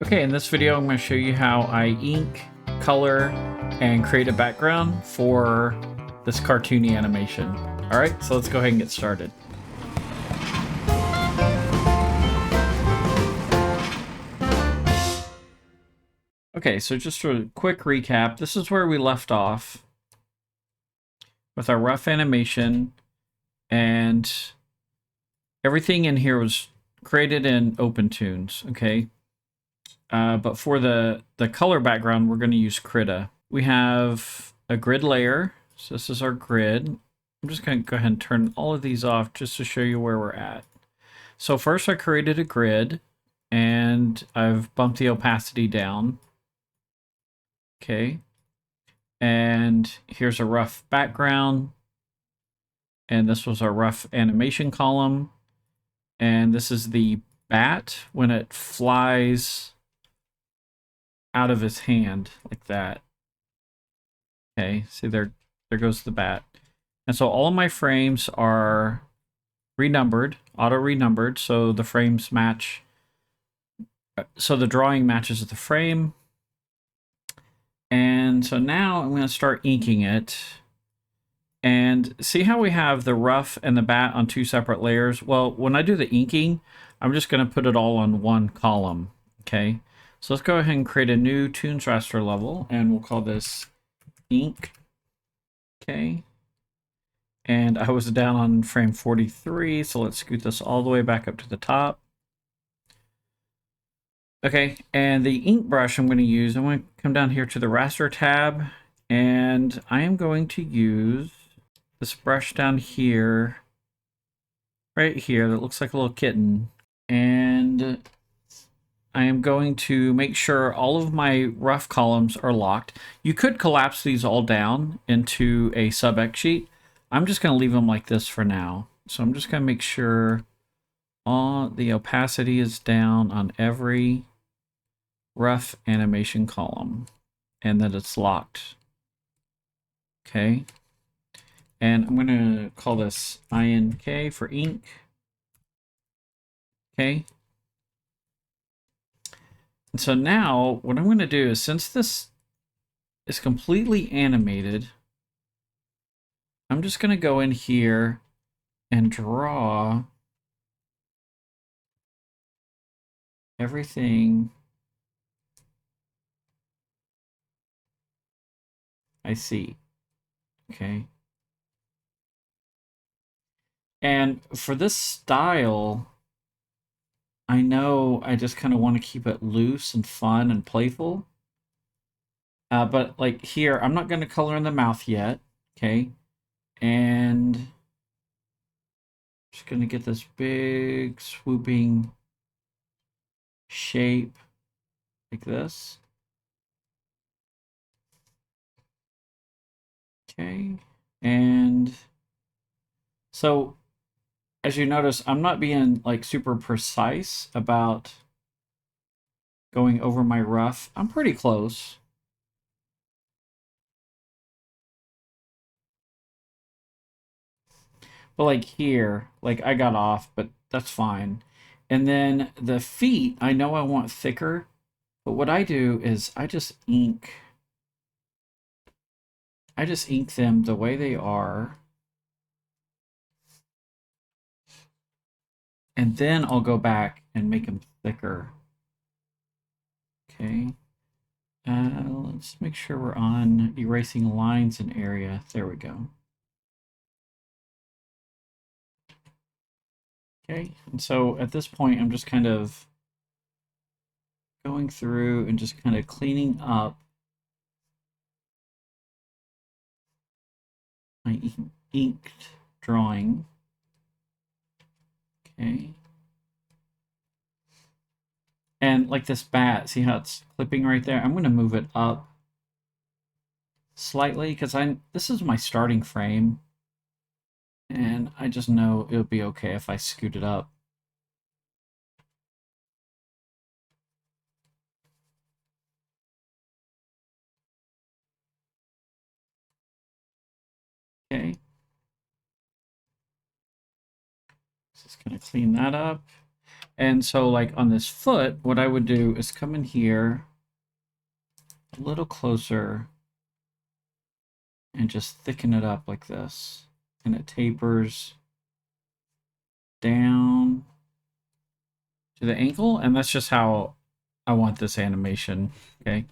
Okay, in this video I'm going to show you how I ink, color, and create a background for this cartoony animation. Alright, so let's go ahead and get started. Okay, so just a quick recap. This is where we left off with our rough animation, and everything in here was created in OpenToonz, okay? But for the color background, we're going to use Krita. We have a grid layer. So this is our grid. I'm just going to go ahead and turn all of these off just to show you where we're at. So first I created a grid and I've bumped the opacity down. Okay. And here's a rough background. And this was our rough animation column. And this is the bat when it flies out of his hand like that. Okay, see there goes the bat. And so all of my frames are renumbered, auto renumbered, so the frames match. So the drawing matches the frame. And so now I'm going to start inking it. And see how we have the rough and the bat on two separate layers? Well, when I do the inking, I'm just going to put it all on one column. Okay, so let's go ahead and create a new Toonz raster level, and we'll call this ink. Okay. And I was down on frame 43, so let's scoot this all the way back up to the top. Okay, and the ink brush I'm going to use, I'm going to come down here to the raster tab, and I am going to use this brush down here, right here, that looks like a little kitten. And I am going to make sure all of my rough columns are locked. You could collapse these all down into a sub-X sheet. I'm just going to leave them like this for now. So I'm just going to make sure all the opacity is down on every rough animation column and that it's locked. Okay. And I'm going to call this INK for ink. Okay. And so now what I'm going to do is, since this is completely animated, I'm just going to go in here and draw everything I see. Okay. And for this style, I know I just kind of want to keep it loose and fun and playful. But like here, I'm not going to color in the mouth yet. Okay. And just going to get this big swooping shape like this. Okay. And so as you notice, I'm not being like super precise about going over my rough. I'm pretty close. But like here, like I got off, but that's fine. And then the feet, I know I want thicker, but what I do is I just ink them the way they are. And then I'll go back and make them thicker. Okay. Let's make sure we're on erasing lines and area. There we go. Okay, and so at this point, I'm just kind of going through and just kind of cleaning up my inked drawing. Okay. And like this bat, see how it's clipping right there? I'm going to move it up slightly because this is my starting frame. And I just know it'll be okay if I scoot it up. Okay. Just going to clean that up. And so like on this foot, what I would do is come in here a little closer and just thicken it up like this. And it tapers down to the ankle. And that's just how I want this animation. Okay.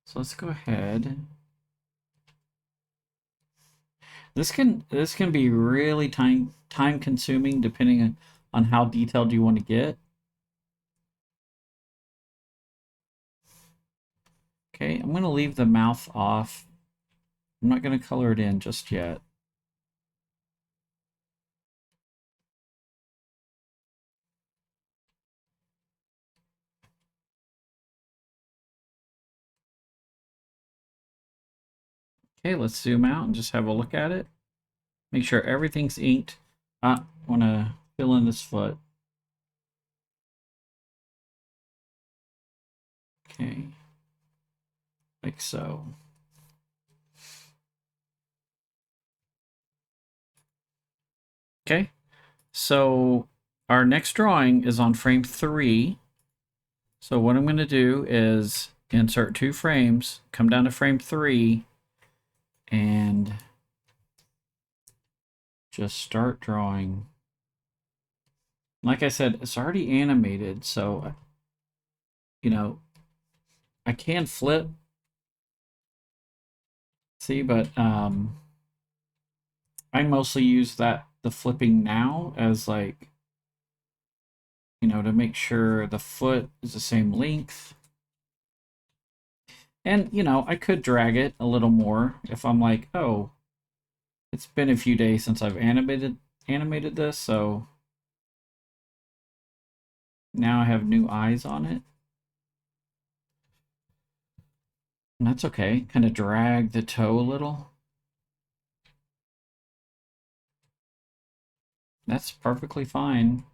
So let's go ahead. This can be really time consuming depending on how detailed you want to get. Okay, I'm going to leave the mouth off. I'm not going to color it in just yet. Okay, let's zoom out and just have a look at it. Make sure everything's inked. I want to fill in this foot. Okay, like so. Okay, so our next drawing is on frame 3. So what I'm going to do is insert 2 frames, come down to frame 3, and just start drawing. Like I said, it's already animated, so, you know, I can flip. See, but I mostly use the flipping now as like, you know, to make sure the foot is the same length. And, you know, I could drag it a little more if I'm like, oh, it's been a few days since I've animated this, so now I have new eyes on it. And that's okay. Kind of drag the toe a little. That's perfectly fine.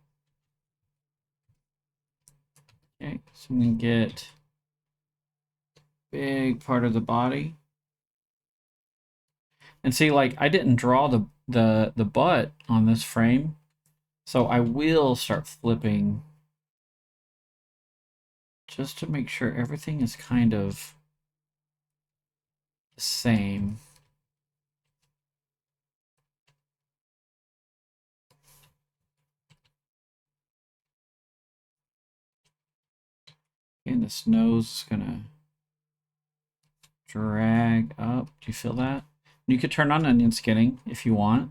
Okay, so I'm going to get big part of the body. And see, like, I didn't draw the butt on this frame, so I will start flipping just to make sure everything is kind of the same. And this nose is gonna drag up. Do you feel that? You could turn on onion skinning if you want,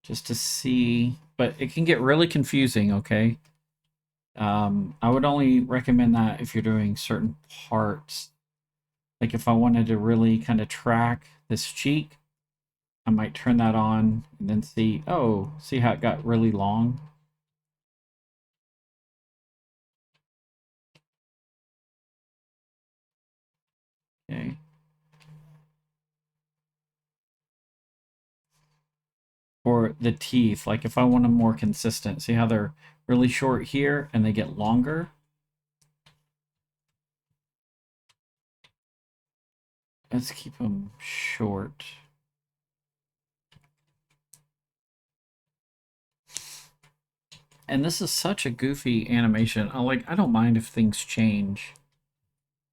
just to see, but it can get really confusing, okay? I would only recommend that if you're doing certain parts. Like if I wanted to really kind of track this cheek, I might turn that on and then see, oh, see how it got really long? Okay. Or the teeth, like if I want them more consistent, see how they're really short here and they get longer? Let's keep them short. And this is such a goofy animation. I don't mind if things change.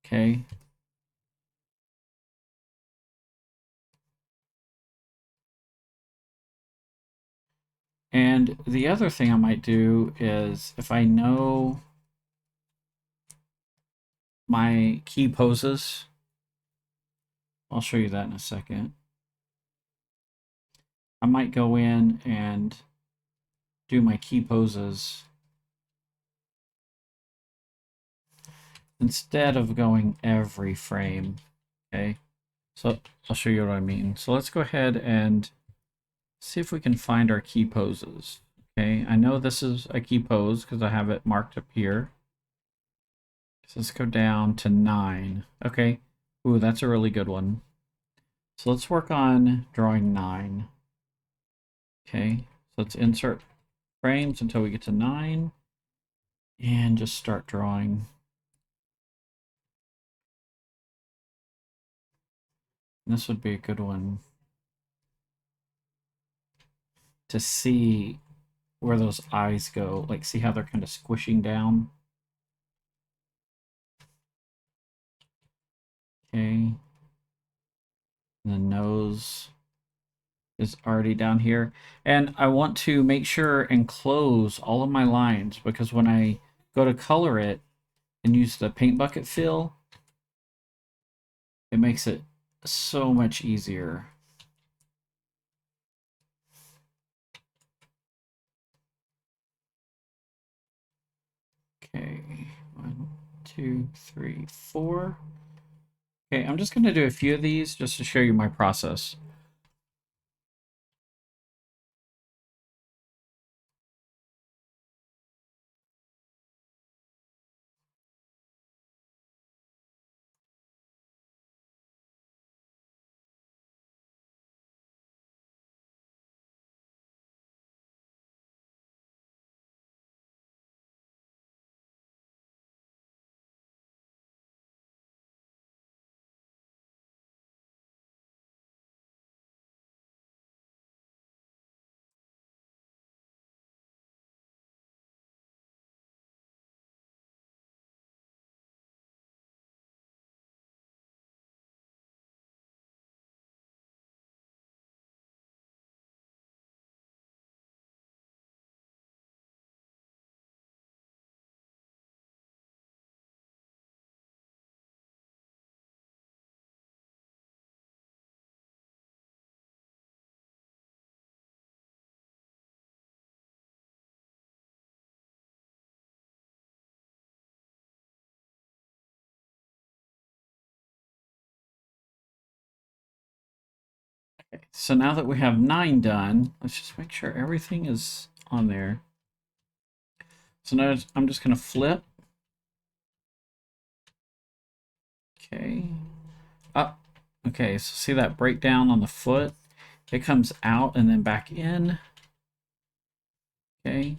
Okay. And the other thing I might do is if I know my key poses, I'll show you that in a second. I might go in and do my key poses instead of going every frame. Okay. So I'll show you what I mean. So let's go ahead and see if we can find our key poses. Okay, I know this is a key pose because I have it marked up here. So let's go down to 9. Okay, ooh, that's a really good one. So let's work on drawing 9. Okay, so let's insert frames until we get to 9 and just start drawing. And this would be a good one. to see where those eyes go. Like, see how they're kind of squishing down? Okay. The nose is already down here. And I want to make sure and close all of my lines, because when I go to color it and use the paint bucket fill, it makes it so much easier. Okay, 1, 2, 3, 4. Okay, I'm just going to do a few of these just to show you my process. Okay, so now that we have 9 done, let's just make sure everything is on there. So now I'm just going to flip. Okay. Up. Okay, so see that breakdown on the foot? It comes out and then back in. Okay.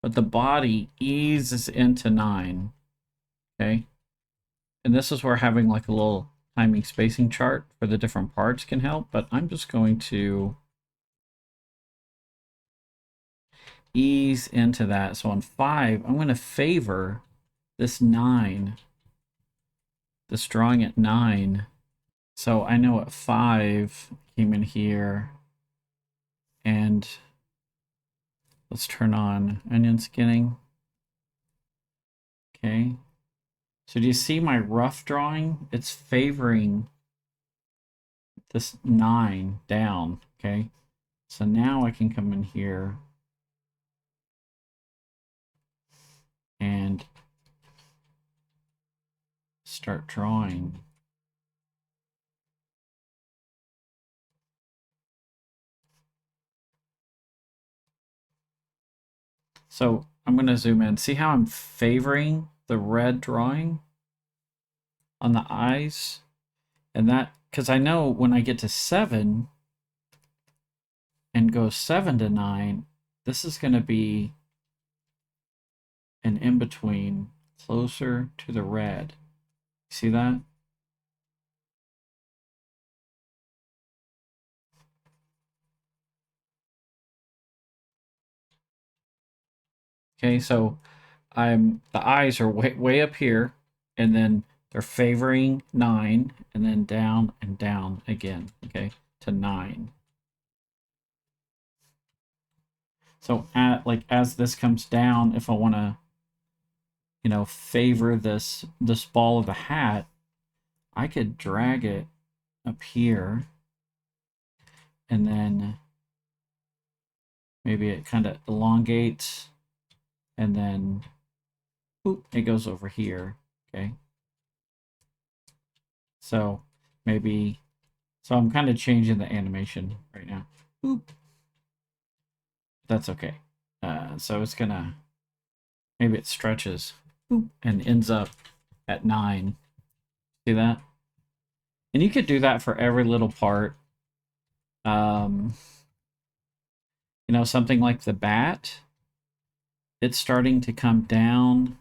But the body eases into 9. Okay. And this is where having like a little timing spacing chart for the different parts can help, but I'm just going to ease into that. So on 5, I'm going to favor this 9, this drawing at 9. So I know at 5 came in here, and let's turn on onion skinning. Okay. So do you see my rough drawing? It's favoring this 9 down. Okay. So now I can come in here and start drawing. So I'm going to zoom in. See how I'm favoring the red drawing on the eyes? And that, because I know when I get to 7 and go 7 to 9, this is going to be an in-between closer to the red. See that? Okay, so the eyes are way up here, and then they're favoring 9, and then down and down again, okay, to 9. So as this comes down, if I want to, favor this ball of the hat, I could drag it up here, and then maybe it kind of elongates, and then boop, it goes over here. Okay. So maybe, so I'm kind of changing the animation right now. Boop. That's okay. So it's gonna, maybe it stretches boop, and ends up at 9. See that? And you could do that for every little part. Something like the bat, it's starting to come down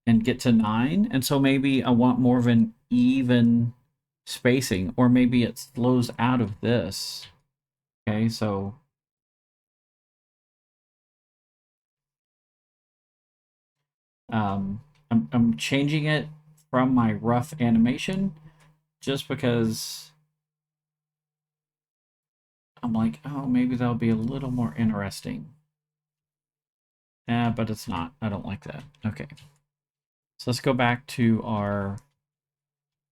and get to 9. And so maybe I want more of an even spacing, or maybe it flows out of this. Okay, so I'm changing it from my rough animation just because I'm like, oh, maybe that'll be a little more interesting. Yeah, but it's not. I don't like that. Okay. So let's go back to our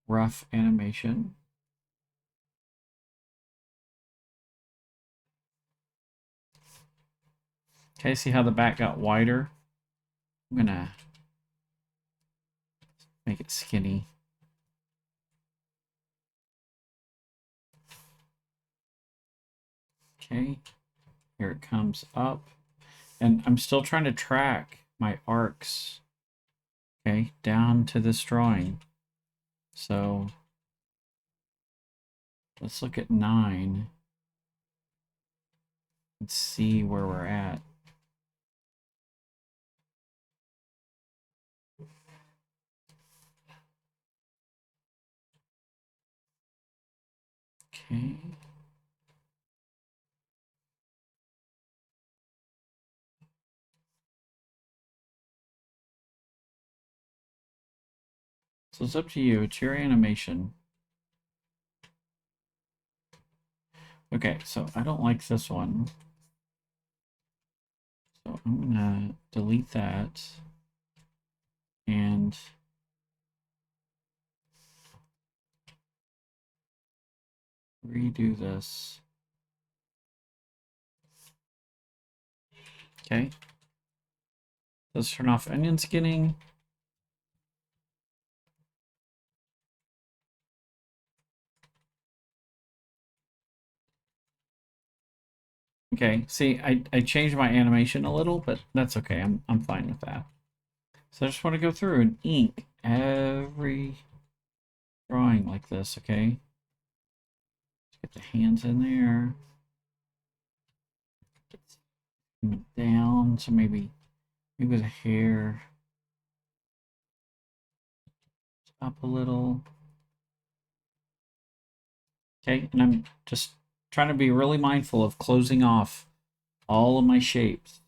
rough animation. Okay, see how the back got wider? I'm gonna make it skinny. Okay, here it comes up. And I'm still trying to track my arcs, okay, down to this drawing. So let's look at 9 and see where we're at. Okay. So it's up to you. It's your animation. Okay, so I don't like this one. So I'm gonna delete that and redo this. Okay. Let's turn off onion skinning. Okay, see, I changed my animation a little, but that's okay. I'm fine with that. So I just want to go through and ink every drawing like this, okay? Get the hands in there. Down, so maybe the hair up a little. Okay, and I'm just trying to be really mindful of closing off all of my shapes.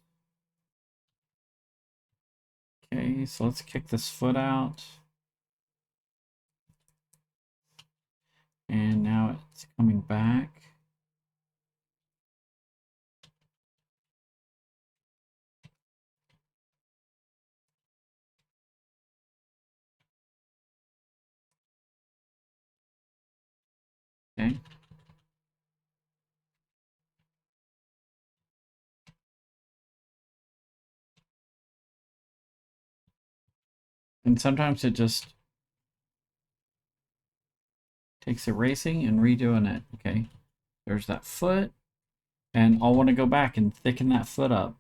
Okay, so let's kick this foot out. And now it's coming back. Okay. And sometimes it just takes erasing and redoing it. Okay. There's that foot. And I'll want to go back and thicken that foot up.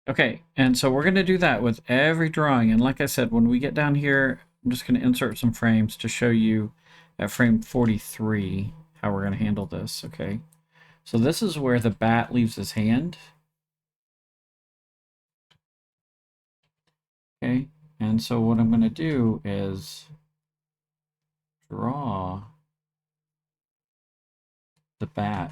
Okay, and so we're going to do that with every drawing. And like I said, when we get down here, I'm just going to insert some frames to show you at frame 43 how we're going to handle this, okay? So this is where the bat leaves his hand. Okay, and so what I'm going to do is draw the bat.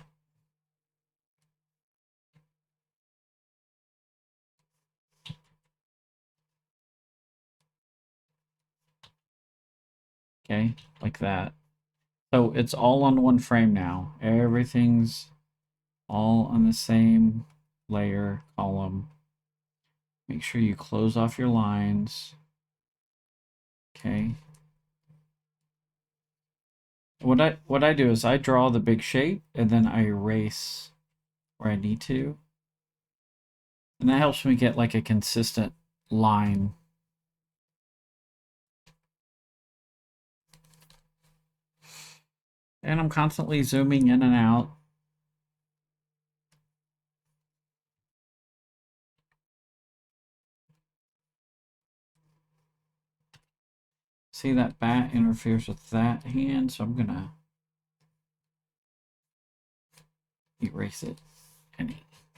Okay, like that. So it's all on one frame now. Everything's all on the same layer, column. Make sure you close off your lines. Okay. What I do is I draw the big shape and then I erase where I need to. And that helps me get like a consistent line. And I'm constantly zooming in and out. See, that bat interferes with that hand, so I'm gonna erase it. And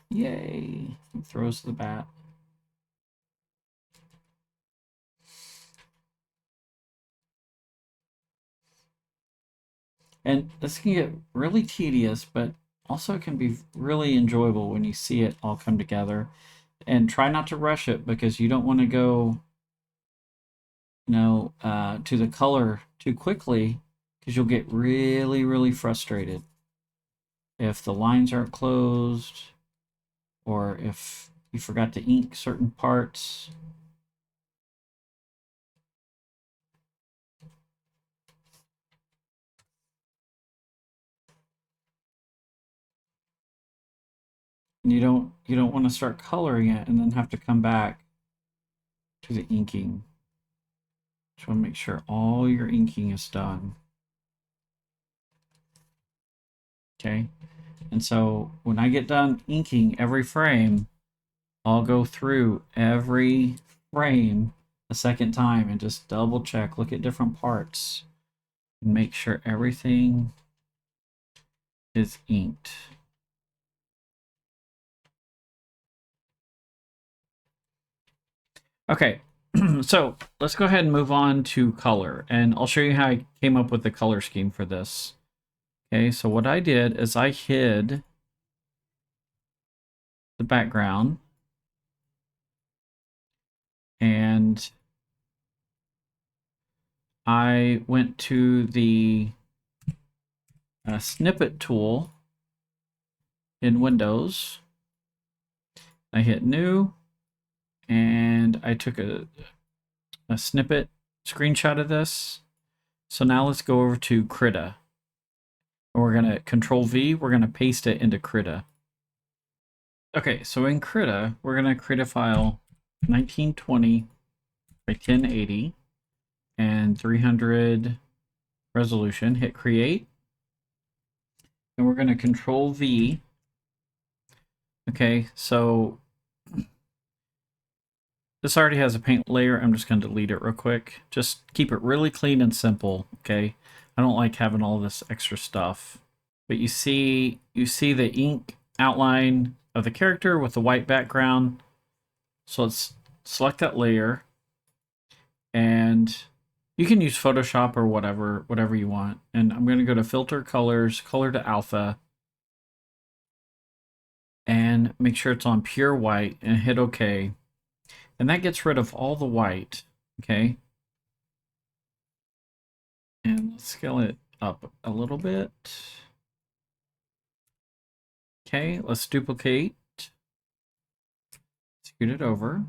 yay! He throws the bat. And this can get really tedious, but also it can be really enjoyable when you see it all come together. And try not to rush it because you don't want to go, to the color too quickly because you'll get really, really frustrated if the lines aren't closed or if you forgot to ink certain parts. And you don't want to start coloring it and then have to come back to the inking. Just want to make sure all your inking is done. Okay. And so when I get done inking every frame, I'll go through every frame a second time and just double check, look at different parts, and make sure everything is inked. Okay, so let's go ahead and move on to color, and I'll show you how I came up with the color scheme for this. Okay, so what I did is I hid the background and I went to the snippet tool in Windows. I hit new and I took a snippet screenshot of this. So now let's go over to Krita. We're going to Control V, we're going to paste it into Krita. Okay, so in Krita, we're going to create a file 1920 by 1080 and 300 resolution. Hit create. And we're going to Control V. Okay, so this already has a paint layer. I'm just going to delete it real quick. Just keep it really clean and simple, okay? I don't like having all this extra stuff. But you see the ink outline of the character with the white background. So let's select that layer. And you can use Photoshop or whatever you want. And I'm going to go to Filter, Colors, Color to Alpha. And make sure it's on pure white and hit OK. And that gets rid of all the white, okay? And let's scale it up a little bit. Okay, let's duplicate. Scoot it over.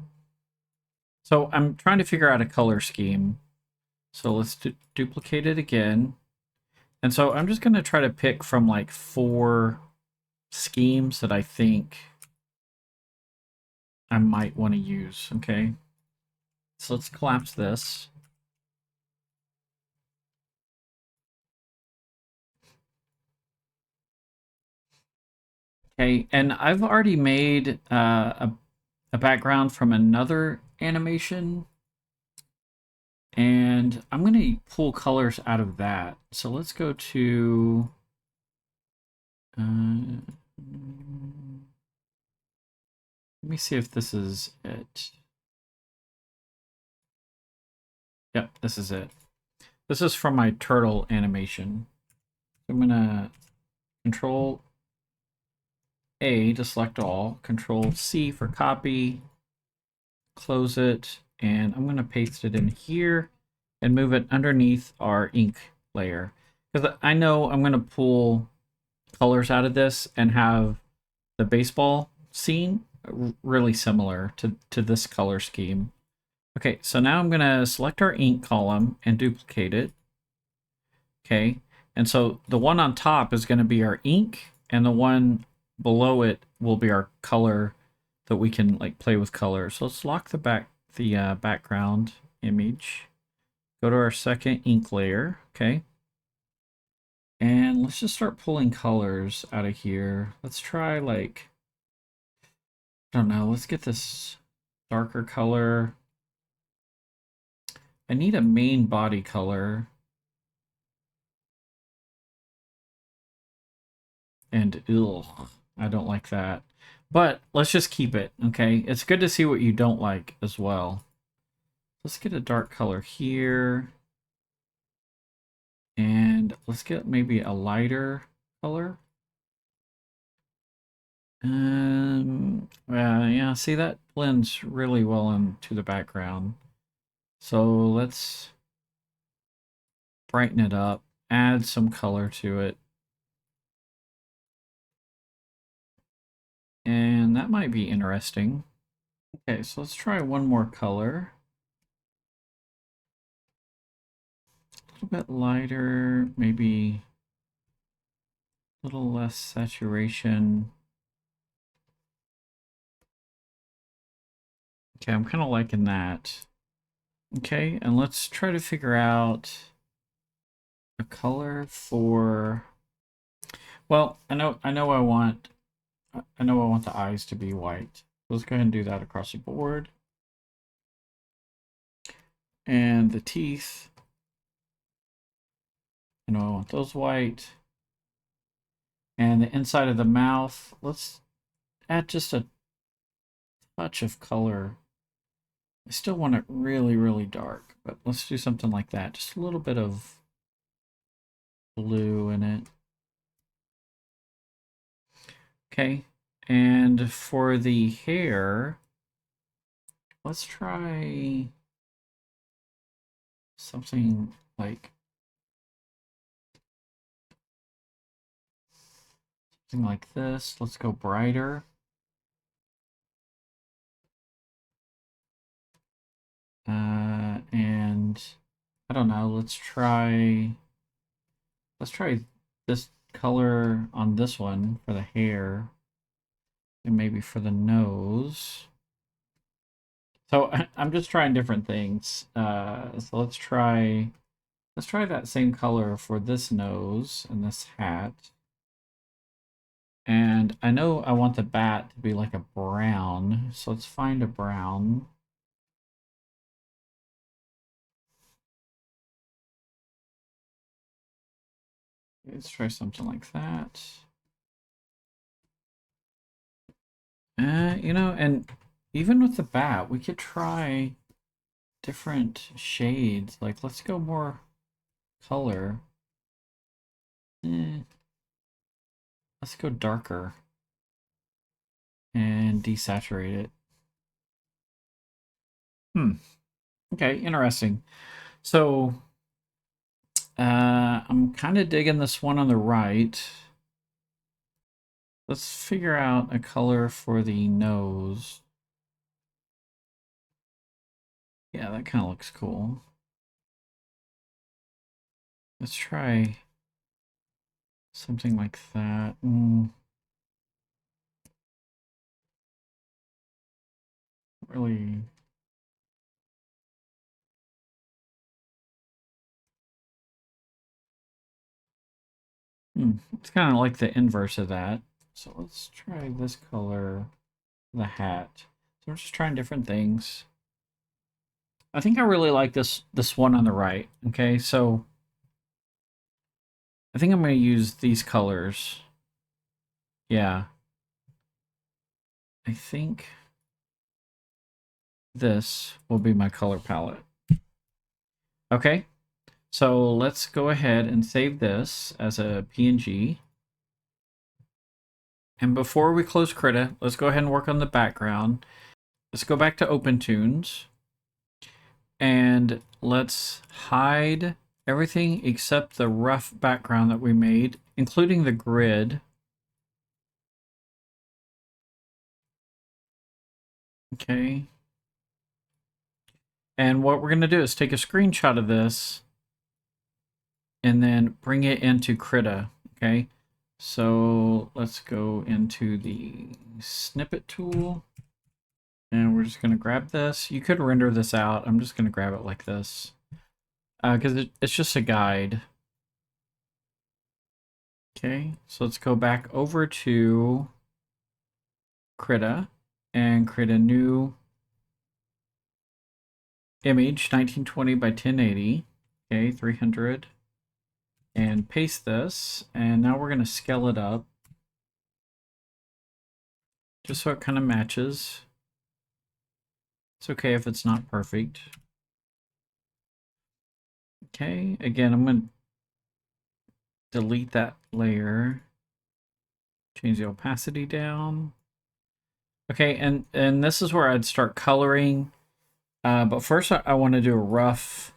So I'm trying to figure out a color scheme. So let's duplicate it again. And so I'm just going to try to pick from like 4 schemes that I think I might want to use, okay? So let's collapse this. Okay, and I've already made a background from another animation, and I'm going to pull colors out of that. So let's go to let me see if this is it. Yep, this is it. This is from my turtle animation. I'm going to Control A to select all, Control C for copy, close it, and I'm going to paste it in here and move it underneath our ink layer. Because I know I'm going to pull colors out of this and have the baseball scene really similar to this color scheme. Okay, so now I'm going to select our ink column and duplicate it. Okay, and so the one on top is going to be our ink, and the one below it will be our color that we can like play with colors. So let's lock the background image. Go to our second ink layer, okay? And let's just start pulling colors out of here. Let's try like, I don't know, let's get this darker color. I need a main body color. And ugh, I don't like that. But let's just keep it, okay? It's good to see what you don't like as well. Let's get a dark color here. And let's get maybe a lighter color. Yeah, see, that blends really well into the background. So let's brighten it up, add some color to it. And that might be interesting. Okay, so let's try one more color. A little bit lighter, maybe a little less saturation. Okay, I'm kind of liking that. Okay, and let's try to figure out a color for... Well, I know I want the eyes to be white. Let's go ahead and do that across the board. And the teeth, I know I want those white. And the inside of the mouth, let's add just a touch of color. I still want it really, really dark, but let's do something like that. Just a little bit of blue in it. Okay, and for the hair, let's try something like this. Let's go brighter. And I don't know, let's try this color on this one for the hair and maybe for the nose. So I'm just trying different things. So let's try that same color for this nose and this hat. And I know I want the bat to be like a brown, so let's find a brown. Let's try something like that. You know, and even with the bat, we could try different shades. Like, let's go more color. Let's go darker and desaturate it. Okay, interesting. So, I'm kind of digging this one on the right. Let's figure out a color for the nose. Yeah, that kind of looks cool. Let's try something like that. Really. It's kind of like the inverse of that. So let's try this color, the hat. So we're just trying different things. I think I really like this one on the right. Okay, so I think I'm going to use these colors. Yeah. I think this will be my color palette. Okay, so let's go ahead and save this as a PNG. And before we close Krita, let's go ahead and work on the background. Let's go back to OpenToonz. And let's hide everything except the rough background that we made, including the grid. Okay. And what we're going to do is take a screenshot of this and then bring it into Krita. Okay. So let's go into the snippet tool. And we're just going to grab this. You could render this out. I'm just going to grab it like this. Because it's just a guide. Okay, so let's go back over to Krita and create a new image, 1920 by 1080. Okay, 300. And paste this. And now we're going to scale it up. just so it kind of matches. It's okay if it's not perfect. Okay, again, I'm going to delete that layer. Change the opacity down. Okay, and this is where I'd start coloring. But first I want to do a rough,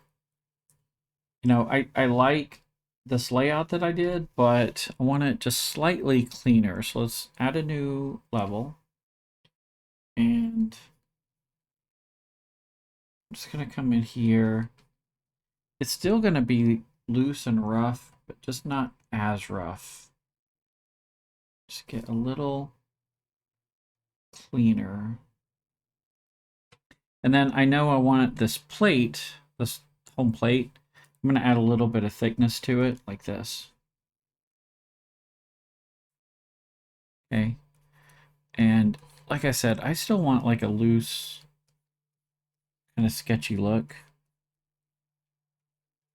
I like this layout that I did, but I want it just slightly cleaner. So let's add a new level. And I'm just going to come in here. It's still going to be loose and rough, but just not as rough. Just get a little cleaner. And then I know I want this plate, this home plate. I'm going to add a little bit of thickness to it, like this. Okay. And like I said, I still want like a loose, kind of sketchy look.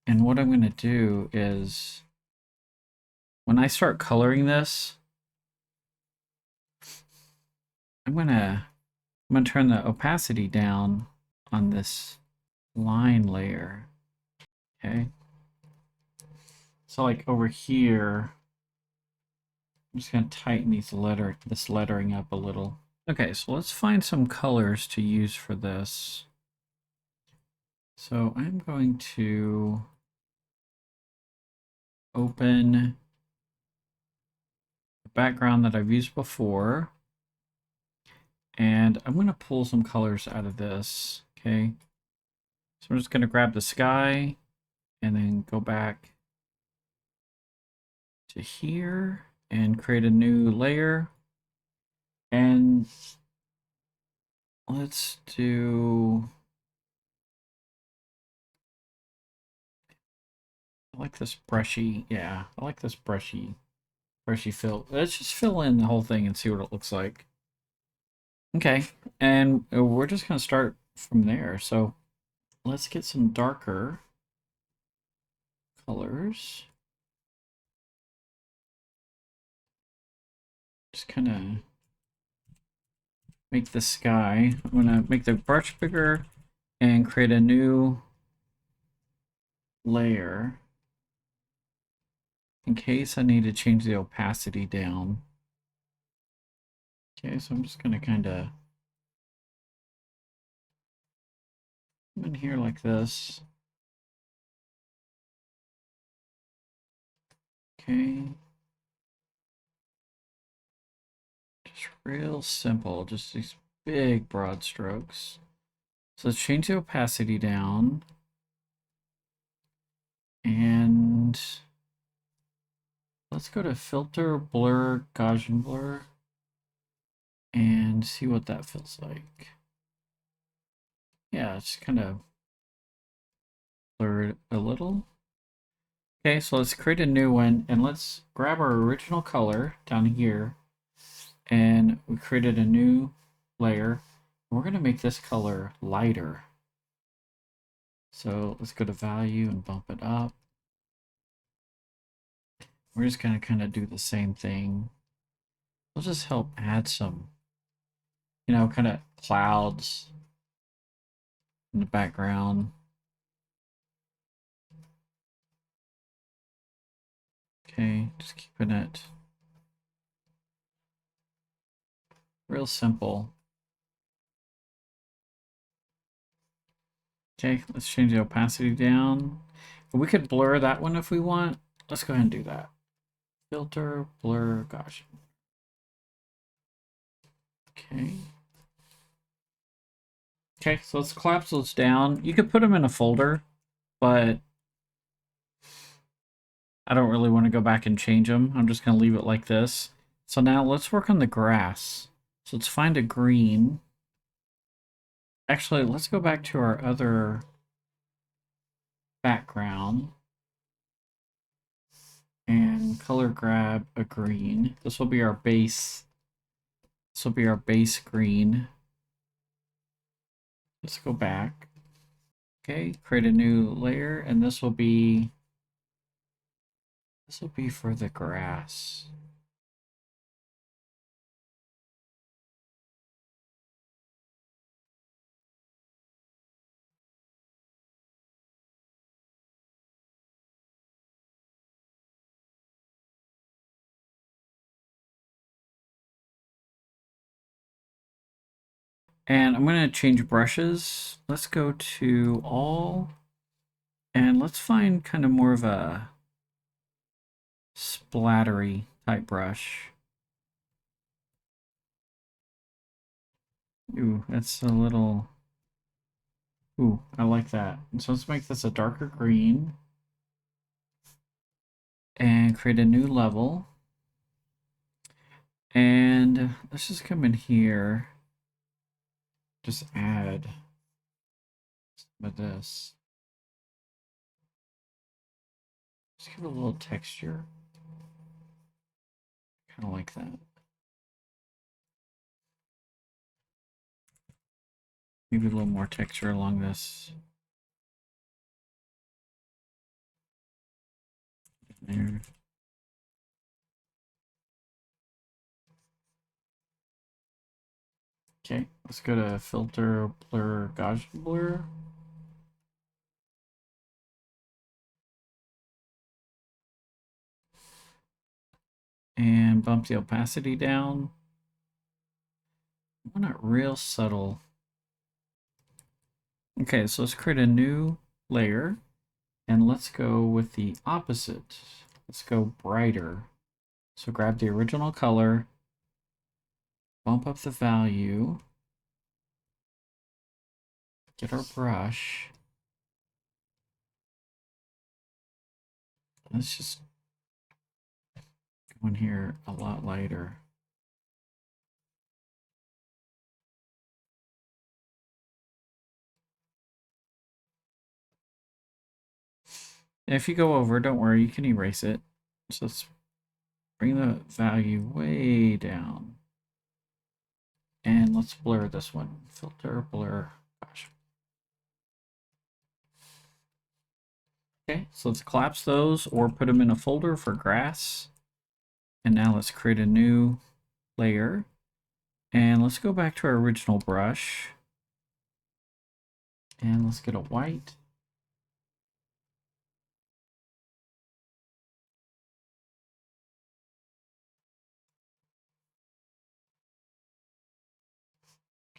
And what I'm going to do is, when I start coloring this, I'm going to turn the opacity down on this line layer. Okay. So like over here, I'm just going to tighten this lettering up a little. Okay, so let's find some colors to use for this. So I'm going to open the background that I've used before. And I'm going to pull some colors out of this. Okay. So I'm just going to grab the sky and then go back to here and create a new layer. And let's do, I like this brushy, yeah, I like this brushy fill. Let's just fill in the whole thing and see what it looks like. Okay, and we're just going to start from there. So let's get some darker colors. Just kind of make the sky. I'm going to make the brush bigger and create a new layer in case I need to change the opacity down. Okay, so I'm just going to kind of come in here like this. Okay. Just real simple, just these big broad strokes. So let's change the opacity down. And let's go to filter, blur, Gaussian blur, and see what that feels like. Yeah, it's kind of blurred a little. Okay, so let's create a new one, and let's grab our original color down here, and we created a new layer. We're going to make this color lighter. So let's go to value and bump it up. We're just going to kind of do the same thing. We'll just help add some, kind of clouds in the background. Okay, just keeping it real simple. Okay, let's change the opacity down. We could blur that one if we want. Let's go ahead and do that. Filter, blur, Gaussian. Okay. Okay, so let's collapse those down. You could put them in a folder, but I don't really want to go back and change them. I'm just going to leave it like this. So now let's work on the grass. So let's find a green. Actually, let's go back to our other background and color grab a green. This will be our base. This will be our base green. Let's go back. Okay, create a new layer, and this will be for the grass. And I'm going to change brushes. Let's go to all. And let's find kind of more of a splattery type brush. Ooh, that's a little... Ooh, I like that. So let's make this a darker green. And create a new level. And let's just come in here. Just add some of this. Just give it a little texture. Kind of like that. Maybe a little more texture along this. There. Okay, let's go to filter, blur, Gaussian blur. And bump the opacity down. I want it real subtle. Okay, so let's create a new layer. And let's go with the opposite. Let's go brighter. So grab the original color, bump up the value, get our brush. Let's just go in here a lot lighter. And if you go over, don't worry, you can erase it. So let's bring the value way down. And let's blur this one. Filter, blur, gosh. Okay, so let's collapse those or put them in a folder for grass. And now let's create a new layer. And let's go back to our original brush. And let's get a white.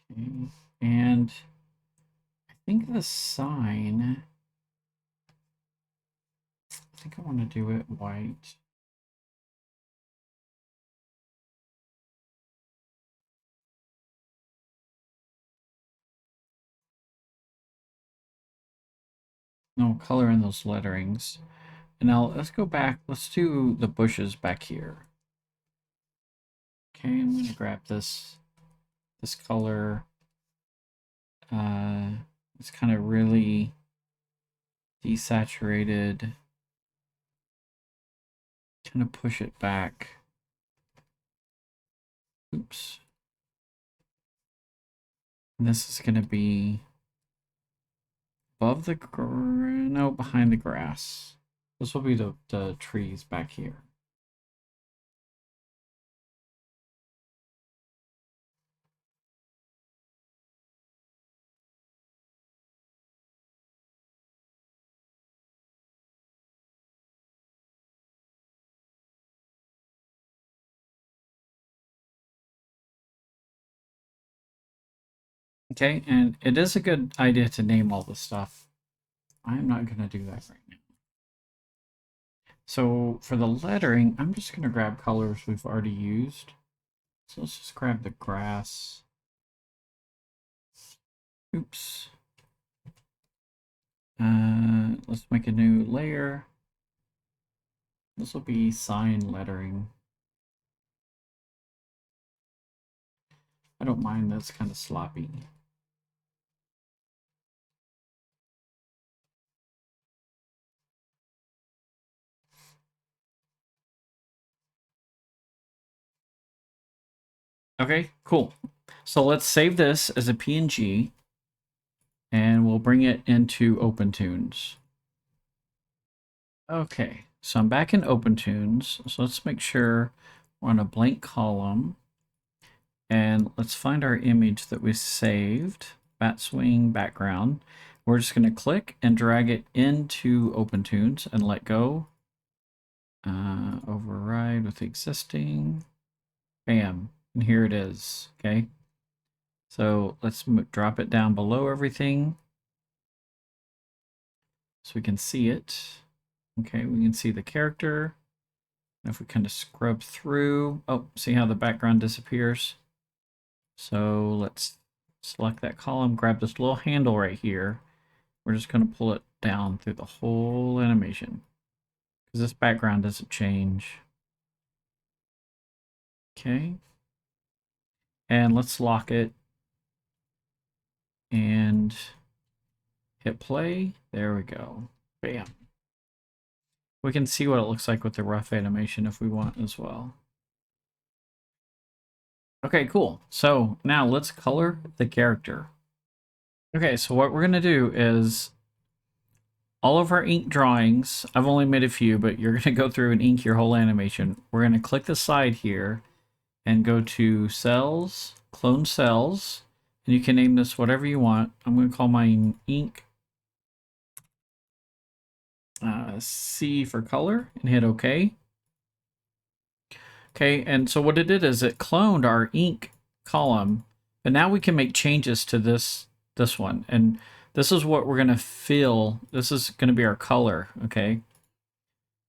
Okay. And I think the sign, I think I want to do it white. No, color in those letterings. And now let's go back. Let's do the bushes back here. Okay, I'm going to grab this color. It's kind of really desaturated. Kind of push it back. Oops. And this is going to be above the no, behind the grass. This will be the trees back here. Okay, and it is a good idea to name all the stuff. I'm not going to do that right now. So for the lettering, I'm just going to grab colors we've already used. So let's just grab the grass. Oops. Let's make a new layer. This will be sign lettering. I don't mind, that's kind of sloppy. Okay, cool. So let's save this as a PNG and we'll bring it into OpenToonz. Okay, so I'm back in OpenToonz. So let's make sure we're on a blank column. And let's find our image that we saved, bat swing background. We're just going to click and drag it into OpenToonz and let go. Override with existing. Bam. And here it is. Okay. So let's drop it down below everything so we can see it. Okay, we can see the character. And if we kind of scrub through, oh, see how the background disappears? So let's select that column, grab this little handle right here. We're just going to pull it down through the whole animation because this background doesn't change. Okay. And let's lock it and hit play. There we go. Bam. We can see what it looks like with the rough animation if we want as well. Okay, cool. So now let's color the character. Okay, so what we're going to do is all of our ink drawings, I've only made a few, but you're going to go through and ink your whole animation. We're going to click the side here and go to cells, clone cells, and you can name this whatever you want. I'm going to call mine ink C for color and hit OK. Okay, and so what it did is it cloned our ink column, and now we can make changes to this one. And this is what we're going to fill. This is going to be our color, okay?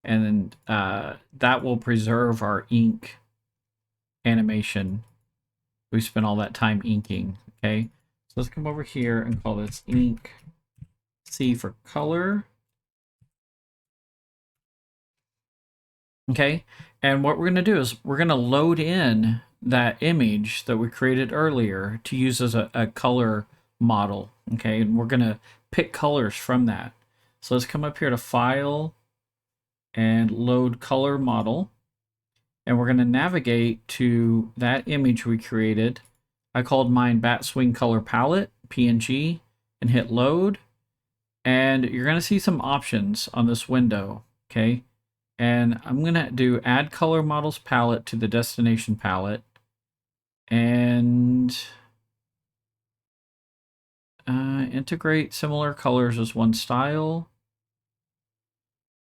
And that will preserve our ink animation. We spent all that time inking, okay? So let's come over here and call this ink C for color. Okay, and what we're going to do is we're going to load in that image that we created earlier to use as a color model. Okay, and we're going to pick colors from that. So let's come up here to File and Load Color Model. And we're going to navigate to that image we created. I called mine Bat Swing Color Palette, PNG, and hit Load. And you're going to see some options on this window. Okay. And I'm going to do Add Color Models Palette to the Destination Palette. And integrate similar colors as one style.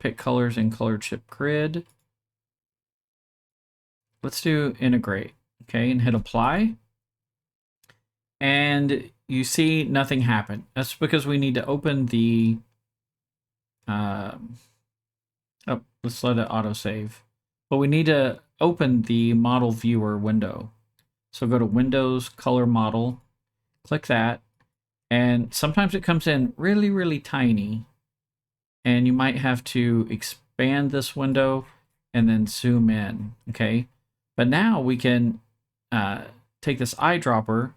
Pick colors in Color Chip Grid. Let's do Integrate. Okay, and hit Apply. And you see nothing happened. That's because we need to open the... oh, let's let it autosave. But we need to open the model viewer window. So go to Windows, Color Model, click that, and sometimes it comes in really, really tiny, and you might have to expand this window and then zoom in, okay? But now we can take this eyedropper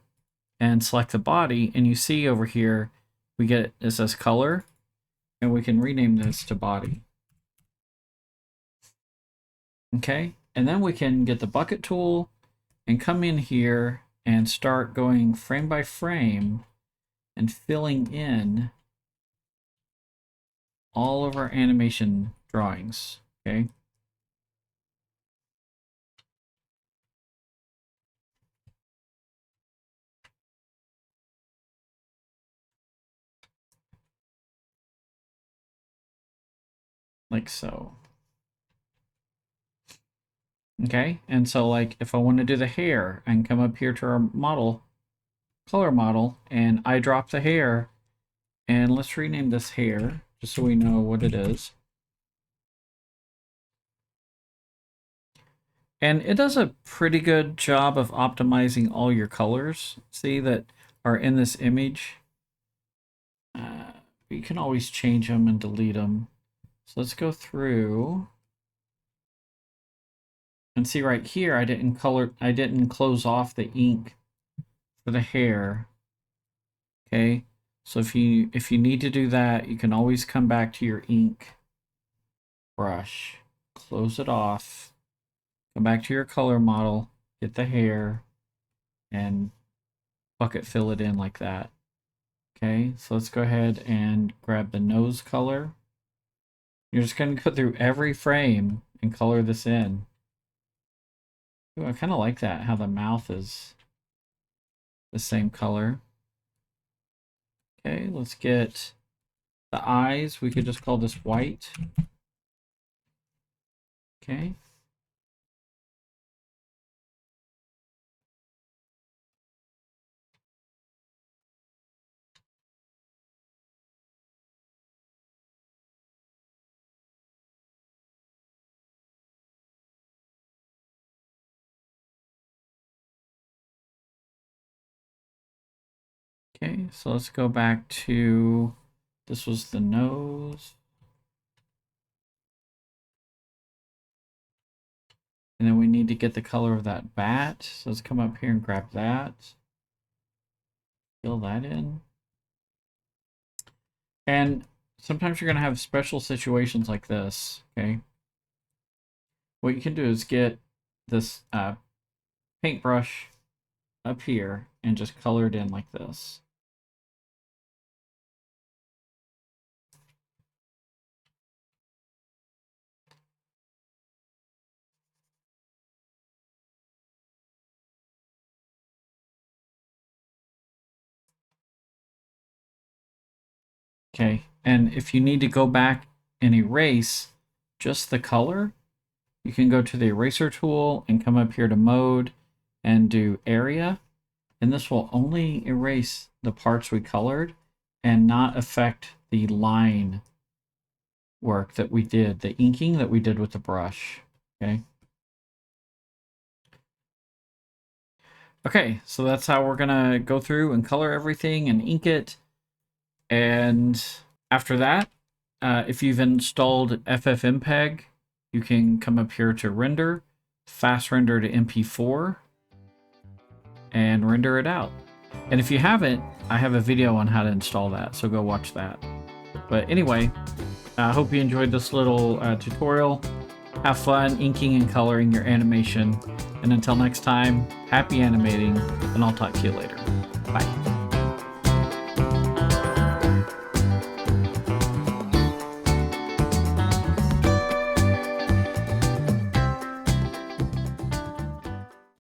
and select the body, and you see over here, we get, it says color, and we can rename this to body. Okay, and then we can get the bucket tool and come in here and start going frame by frame and filling in all of our animation drawings, okay? Like so. Okay, and so like if I want to do the hair, I can come up here to our model, color model, and I drop the hair, and let's rename this hair, just so we know what it is. And it does a pretty good job of optimizing all your colors, see, that are in this image. You can always change them and delete them. So let's go through and see right here, I didn't close off the ink for the hair. Okay, so if you need to do that, you can always come back to your ink brush, close it off, come back to your color model, get the hair, and bucket fill it in like that. Okay, so let's go ahead and grab the nose color. You're just going to go through every frame and color this in. Ooh, I kind of like that, how the mouth is the same color. Okay, let's get the eyes. We could just call this white. Okay. Okay, so let's go back to, this was the nose. And then we need to get the color of that bat. So let's come up here and grab that. Fill that in. And sometimes you're going to have special situations like this, okay? What you can do is get this paintbrush up here and just color it in like this. Okay, and if you need to go back and erase just the color, you can go to the eraser tool and come up here to mode and do area. And this will only erase the parts we colored and not affect the line work that we did, the inking that we did with the brush. Okay. Okay, so that's how we're gonna go through and color everything and ink it. And after that, if you've installed FFmpeg, you can come up here to render, fast render to MP4, and render it out. And if you haven't, I have a video on how to install that, so go watch that. But anyway, I hope you enjoyed this little tutorial. Have fun inking and coloring your animation. And until next time, happy animating, and I'll talk to you later. Bye.